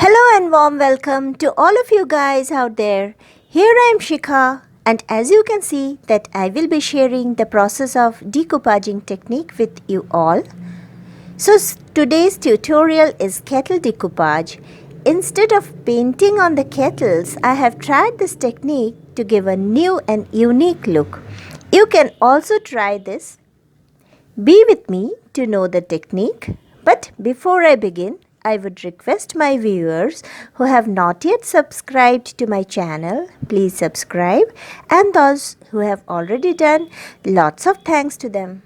Hello and warm welcome to all of you guys out there. Here I am Shikha, and as you can see that I will be sharing the process of decoupaging technique with you all. So today's tutorial is kettle decoupage. Instead of painting on the kettles, I have tried this technique to give a new and unique look. You can also try this. Be with me to know the technique. But before I begin, I would request my viewers who have not yet subscribed to my channel, please subscribe, and those who have already done, lots of thanks to them.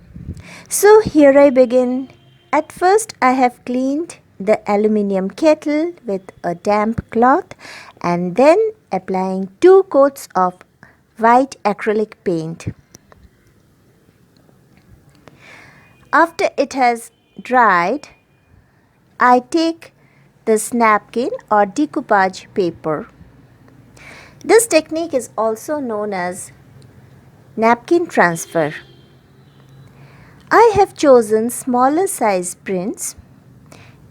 So here I begin. At first I have cleaned the aluminium kettle with a damp cloth and then applying 2 coats of white acrylic paint. After it has dried, I take this napkin or decoupage paper. This technique is also known as napkin transfer. I have chosen smaller size prints,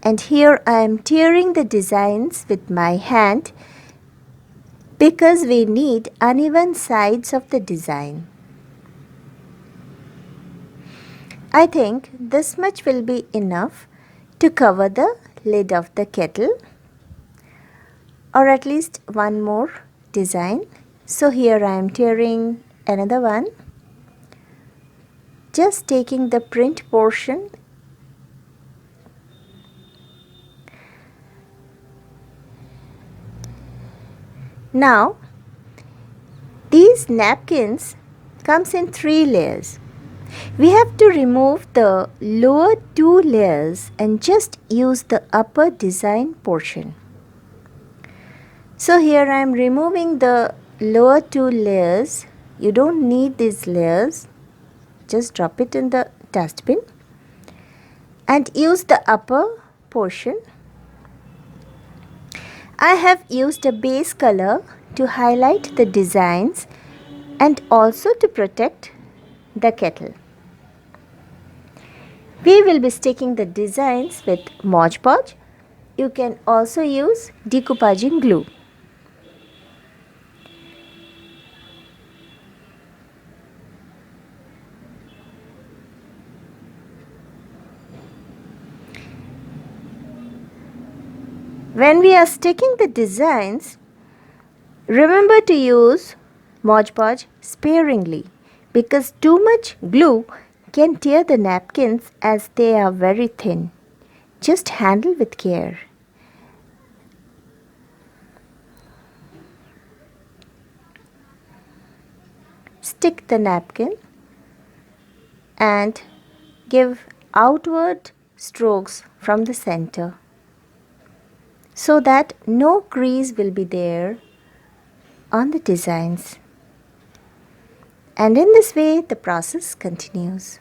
and here I am tearing the designs with my hand because we need uneven sides of the design. I think this much will be enough to cover the lid of the kettle, or at least one more design. So here I am tearing another one, just taking the print portion . Now these napkins comes in 3 layers. We have to remove the lower 2 layers and just use the upper design portion. So here I am removing the lower 2 layers. You don't need these layers. Just drop it in the dustbin and use the upper portion. I have used a base color to highlight the designs and also to protect the kettle. We will be sticking the designs with podge. You can also use decoupaging glue. When we are sticking the designs, remember to use podge sparingly because too much glue can tear the napkins as they are very thin. Just handle with care. Stick the napkin and give outward strokes from the center so that no crease will be there on the designs. And in this way the process continues.